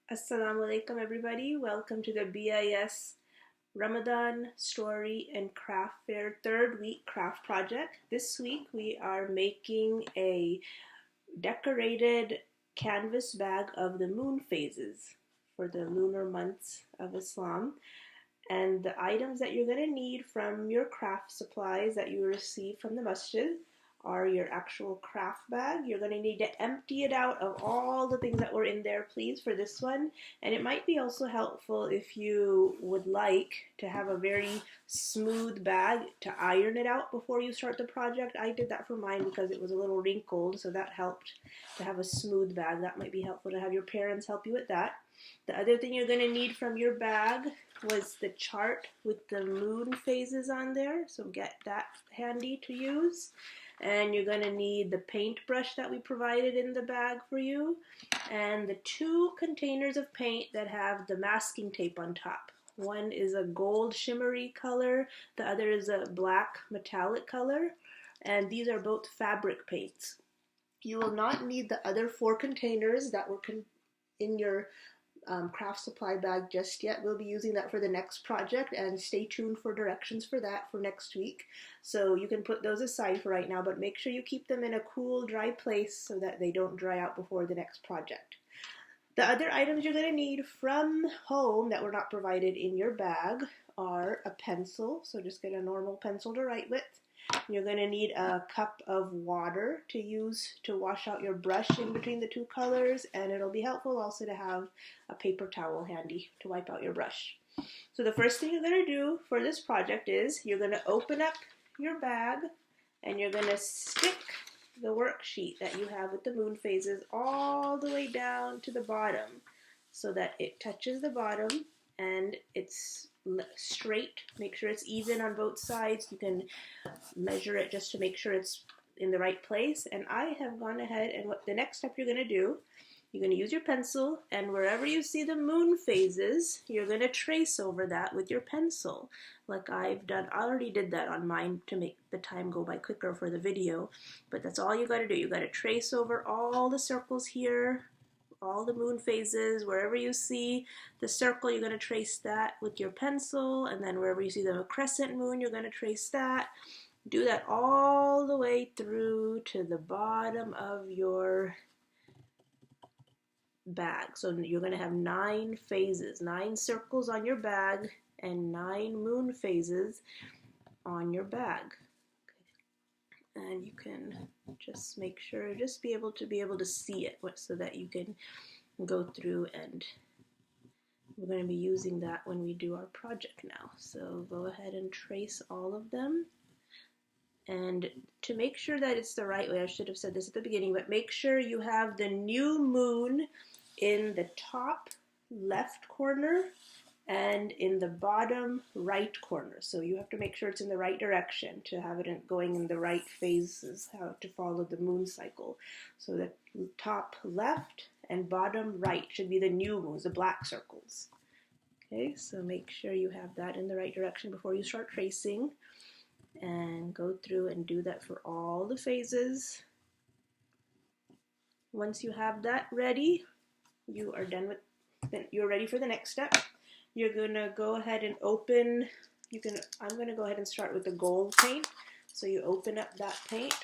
Assalamu alaikum everybody. Welcome to the BIS Ramadan Story and Craft Fair third week craft project. This week we are making a decorated canvas bag of the moon phases for the lunar months of Islam. And the items that you're going to need from your craft supplies that you receive from the masjid are your actual craft bag. You're going to need to empty it out of all the things that were in there, please, for this one. And it might be also helpful if you would like to have a very smooth bag to iron it out before you start the project. I did that for mine because it was a little wrinkled, so that helped to have a smooth bag. That might be helpful to have your parents help you with that. The other thing you're going to need from your bag was the chart with the moon phases on there, so get that handy to use. And you're going to need the paintbrush that we provided in the bag for you, and the 2 containers of paint that have the masking tape on top. One is a gold shimmery color, the other is a black metallic color, and these are both fabric paints. You will not need the other 4 containers that were in your craft supply bag just yet. We'll be using that for the next project, and stay tuned for directions for that for next week. So you can put those aside for right now, but make sure you keep them in a cool, dry place so that they don't dry out before the next project. The other items you're going to need from home that were not provided in your bag are a pencil, so just get a normal pencil to write with. You're going to need a cup of water to use to wash out your brush in between the 2 colors, and it'll be helpful also to have a paper towel handy to wipe out your brush. So the first thing you're going to do for this project is you're going to open up your bag and you're going to stick the worksheet that you have with the moon phases all the way down to the bottom so that it touches the bottom and it's straight. Make sure it's even on both sides. You can measure it just to make sure it's in the right place. And I have gone ahead, and what the next step you're going to do, you're going to use your pencil, and wherever you see the moon phases, you're going to trace over that with your pencil, like I've done. I already did that on mine to make the time go by quicker for the video, but that's all you got to do. You got to trace over all the circles here, all the moon phases. Wherever you see the circle, you're going to trace that with your pencil, and then wherever you see the crescent moon, you're going to trace that. Do that all the way through to the bottom of your bag. So you're going to have 9 phases, 9 circles on your bag, and 9 moon phases on your bag. And you can just make sure, just be able to see it so that you can go through, and we're going to be using that when we do our project now. So go ahead and trace all of them. And to make sure that it's the right way, I should have said this at the beginning, but make sure you have the new moon in the top left corner and in the bottom right corner. So you have to make sure it's in the right direction to have it going in the right phases, how to follow the moon cycle. So the top left and bottom right should be the new moons, the black circles. Okay, so make sure you have that in the right direction before you start tracing, and go through and do that for all the phases. Once you have that ready, you are done with, you're ready for the next step. You're gonna go ahead and open, I'm gonna go ahead and start with the gold paint. So you open up that paint.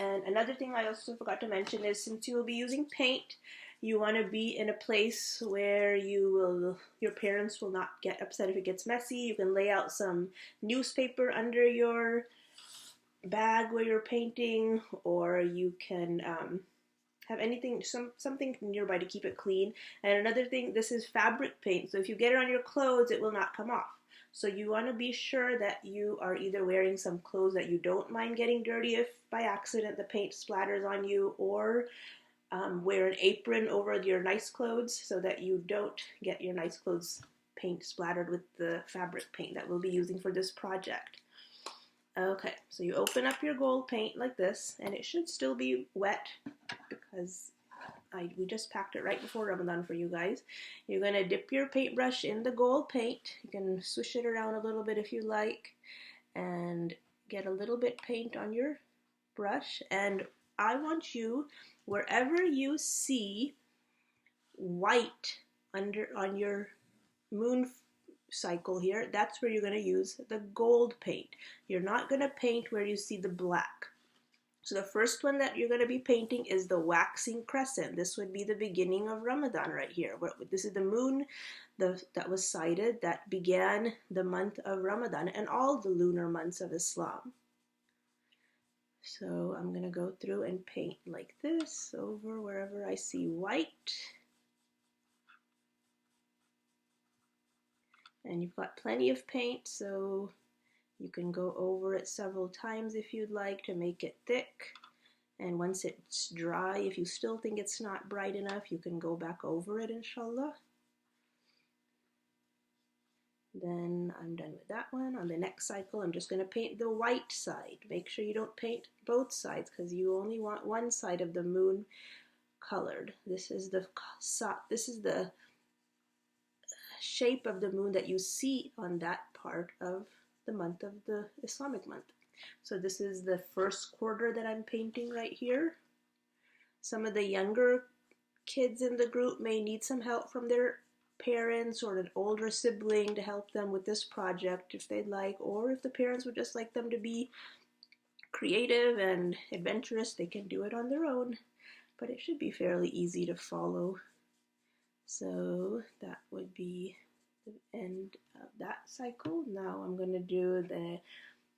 And another thing I also forgot to mention is, since you will be using paint, you want to be in a place where your parents will not get upset if it gets messy. You can lay out some newspaper under your bag where you're painting, or you can have anything, something nearby to keep it clean. And another thing, this is fabric paint, so if you get it on your clothes, it will not come off. So you want to be sure that you are either wearing some clothes that you don't mind getting dirty if by accident the paint splatters on you, or wear an apron over your nice clothes so that you don't get your nice clothes paint splattered with the fabric paint that we'll be using for this project. Okay, so you open up your gold paint like this, and it should still be wet because we just packed it right before Ramadan for you guys. You're going to dip your paintbrush in the gold paint. You can swish it around a little bit if you like, and get a little bit paint on your brush. And I want you, wherever you see white on your moon cycle here, that's where you're going to use the gold paint. You're not going to paint where you see the black. So the first one that you're going to be painting is the waxing crescent. This would be the beginning of Ramadan right here. This is the moon that was sighted that began the month of Ramadan and all the lunar months of Islam. So I'm going to go through and paint like this over wherever I see white. And you've got plenty of paint, so you can go over it several times if you'd like to make it thick. And once it's dry, if you still think it's not bright enough, you can go back over it, inshallah. Then I'm done with that one. On the next cycle, I'm just going to paint the white side. Make sure you don't paint both sides because you only want one side of the moon colored. This is the shape of the moon that you see on that part of the month of the Islamic month. So this is the first quarter that I'm painting right here. Some of the younger kids in the group may need some help from their parents or an older sibling to help them with this project if they'd like, or if the parents would just like them to be creative and adventurous, they can do it on their own, but it should be fairly easy to follow. So that would be the end of that cycle. Now I'm going to do the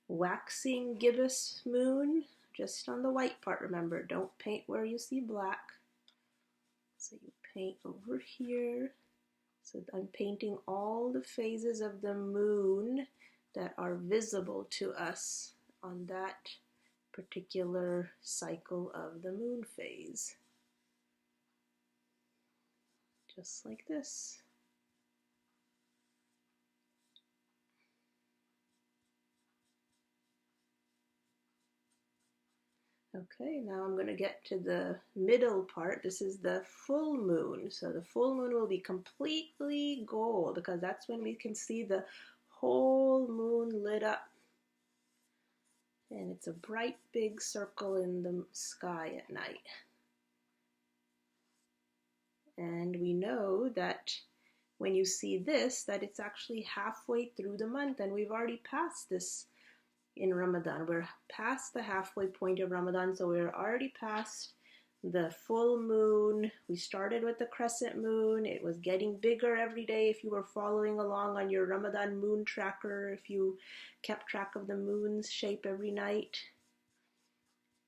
waxing gibbous moon just on the white part. Remember, don't paint where you see black. So you paint over here. So I'm painting all the phases of the moon that are visible to us on that particular cycle of the moon phase. Just like this. Okay, now I'm going to get to the middle part. This is the full moon. So the full moon will be completely gold because that's when we can see the whole moon lit up. And it's a bright big circle in the sky at night. And we know that when you see this, that it's actually halfway through the month, and we've already passed this in Ramadan. We're past the halfway point of Ramadan, so we're already past the full moon. We started with the crescent moon. It was getting bigger every day if you were following along on your Ramadan moon tracker, if you kept track of the moon's shape every night.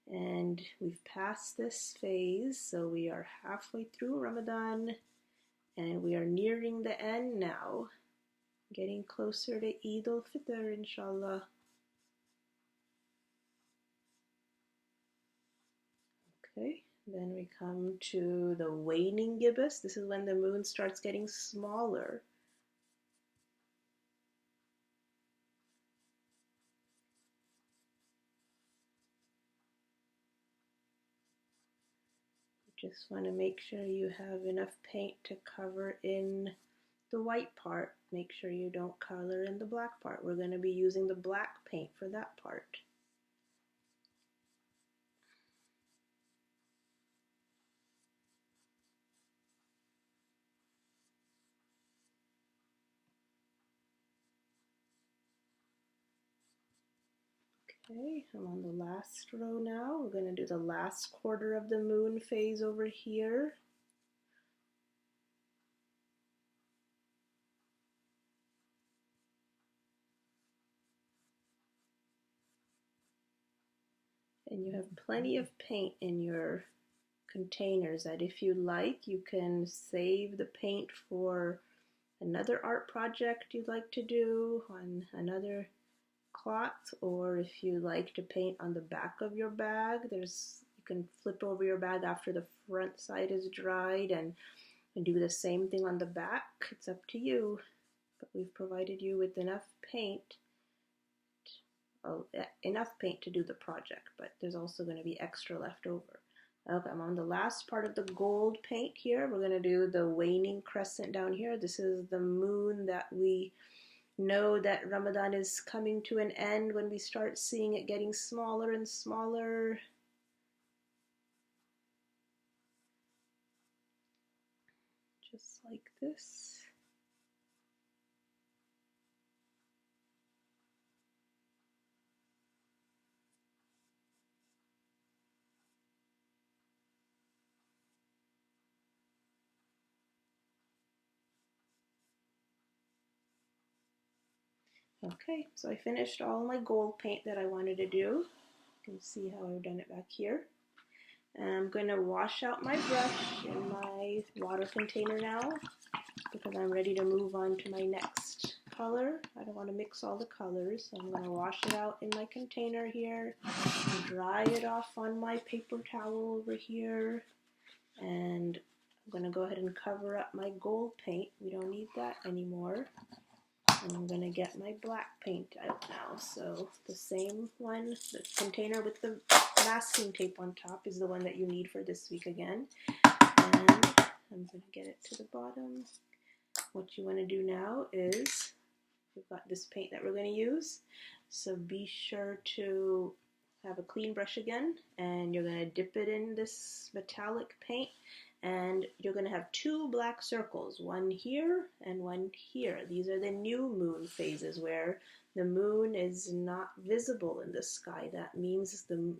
And we've passed this phase, so we are halfway through Ramadan, and we are nearing the end now, getting closer to Eid al-Fitr, inshallah. Okay, then we come to the waning gibbous. This is when the moon starts getting smaller. You just want to make sure you have enough paint to cover in the white part. Make sure you don't color in the black part. We're going to be using the black paint for that part. Okay, I'm on the last row now. We're going to do the last quarter of the moon phase over here. And you have plenty of paint in your containers that if you like, you can save the paint for another art project you'd like to do on another cloth, or if you like to paint on the back of your bag, you can flip over your bag after the front side is dried and do the same thing on the back. It's up to you, but we've provided you with enough paint to do the project, but there's also going to be extra left over. Okay, I'm on the last part of the gold paint here. We're going to do the waning crescent down here. This is the moon that we know that Ramadan is coming to an end when we start seeing it getting smaller and smaller. just like this. Okay, so I finished all my gold paint that I wanted to do. You can see how I've done it back here. And I'm going to wash out my brush in my water container now because I'm ready to move on to my next color. I don't want to mix all the colors, so I'm going to wash it out in my container here, dry it off on my paper towel over here, and I'm going to go ahead and cover up my gold paint. We don't need that anymore. And I'm going to get my black paint out now. So the same one, the container with the masking tape on top is the one that you need for this week again. And I'm going to get it to the bottom. What you want to do now is, we've got this paint that we're going to use. So be sure to have a clean brush again, and you're going to dip it in this metallic paint. And you're going to have two black circles, one here and one here. These are the new moon phases where the moon is not visible in the sky. That means the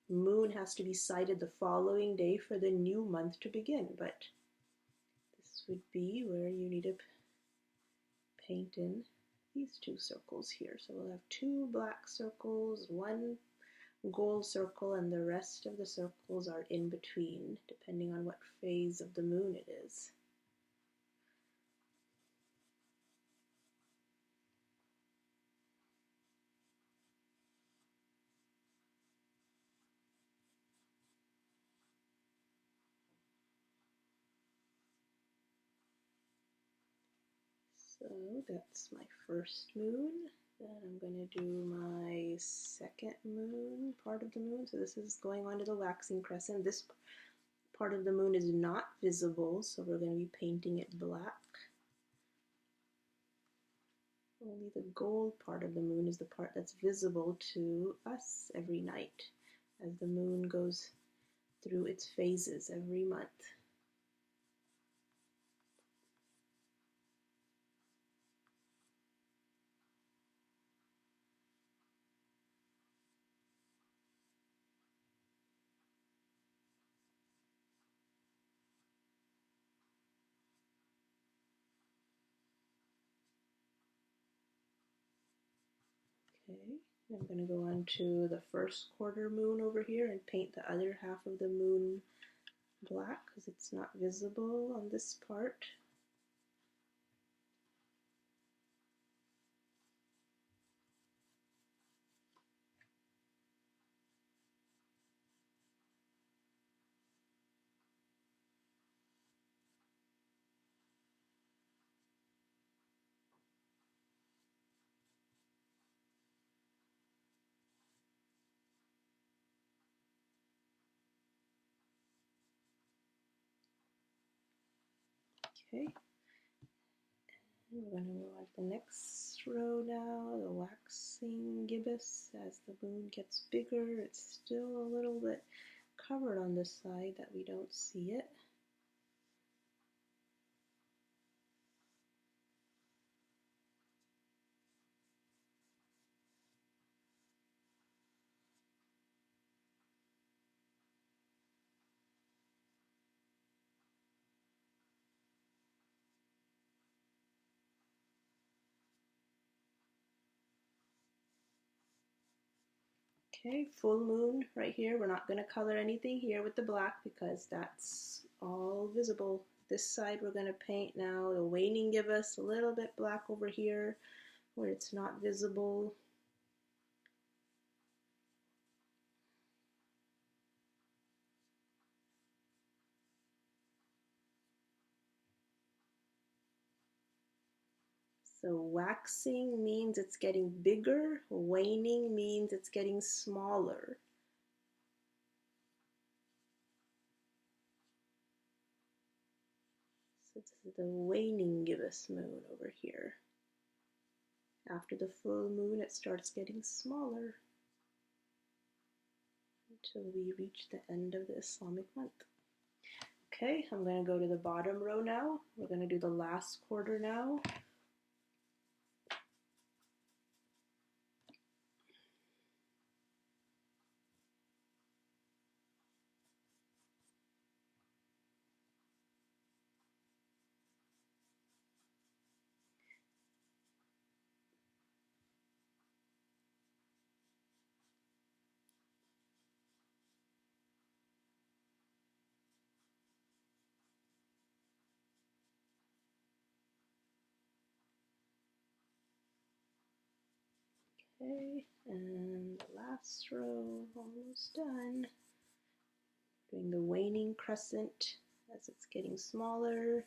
moon has to be sighted the following day for the new month to begin. But this would be where you need to paint in these two circles here. So we'll have two black circles, one gold circle, and the rest of the circles are in between, depending on what phase of the moon it is. So that's my first moon. Then I'm going to do my second moon, part of the moon. So this is going on to the waxing crescent. This part of the moon is not visible, so we're going to be painting it black. Only the gold part of the moon is the part that's visible to us every night as the moon goes through its phases every month. Okay, I'm going to go on to the first quarter moon over here and paint the other half of the moon black because it's not visible on this part. Okay, and we're going to go on to the next row now, the waxing gibbous. As the moon gets bigger, it's still a little bit covered on this side that we don't see it. Okay, full moon right here. We're not going to color anything here with the black because that's all visible. This side we're going to paint now the waning gibbous, a little bit black over here where it's not visible. So waxing means it's getting bigger, waning means it's getting smaller. So this is the waning gibbous moon over here. After the full moon, it starts getting smaller until we reach the end of the Islamic month. Okay, I'm going to go to the bottom row now. We're going to do the last quarter now. Okay, and the last row, almost done. Doing the waning crescent as it's getting smaller.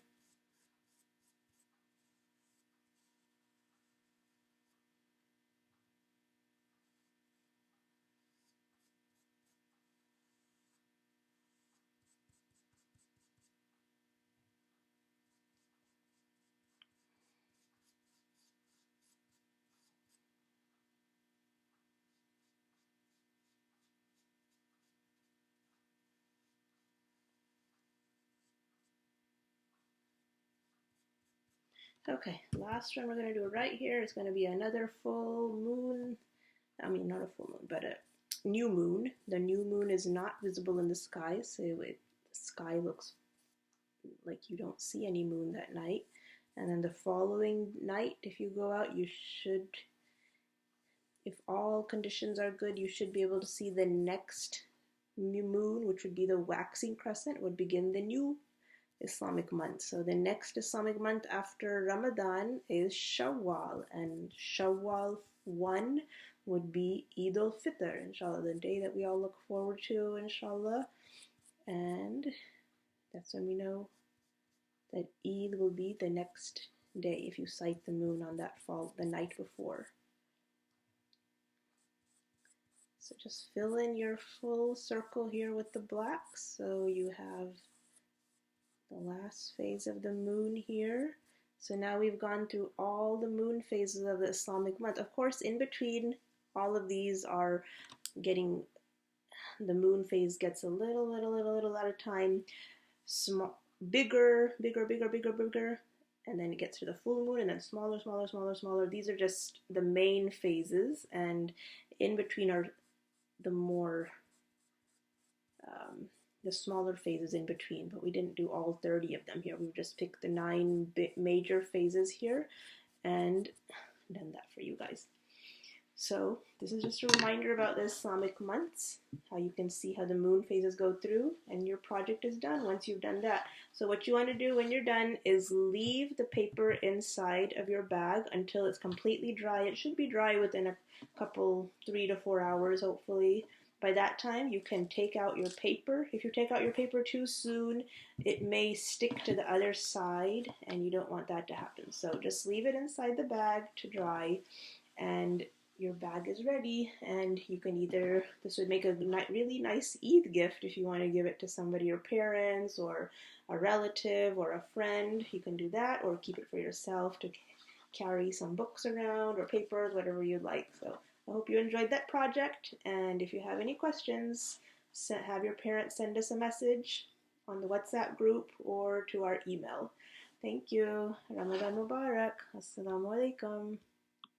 Okay, last one we're going to do right here is going to be another full moon. I mean, not a full moon, but a new moon. The new moon is not visible in the sky, so the sky looks like you don't see any moon that night. And then the following night, if you go out, you should, if all conditions are good, you should be able to see the next new moon, which would be the waxing crescent, would begin the new Islamic month. So the next Islamic month after Ramadan is Shawwal, and Shawwal 1 would be Eid al-Fitr, inshallah, the day that we all look forward to, inshallah. And that's when we know that Eid will be the next day if you sight the moon on that fall, the night before. So just fill in your full circle here with the black, so you have the last phase of the moon here. So now we've gone through all the moon phases of the Islamic month. Of course, in between all of these are getting, the moon phase gets a little at a time, small, bigger, and then it gets to the full moon, and then smaller. These are just the main phases, and in between are the more the smaller phases in between, but we didn't do all 30 of them here. We just picked the 9 major phases here and done that for you guys. So this is just a reminder about the Islamic months, how you can see how the moon phases go through, and your project is done once you've done that. So what you want to do when you're done is leave the paper inside of your bag until it's completely dry. It should be dry within a couple, 3 to 4 hours, hopefully. By that time, you can take out your paper. If you take out your paper too soon, it may stick to the other side, and you don't want that to happen. So just leave it inside the bag to dry, and your bag is ready. And you can either, this would make a really nice Eid gift if you want to give it to somebody, your parents or a relative or a friend. You can do that, or keep it for yourself to carry some books around or papers, whatever you'd like. So I hope you enjoyed that project, and if you have any questions, have your parents send us a message on the WhatsApp group or to our email. Thank you. Ramadan Mubarak. Assalamu alaikum.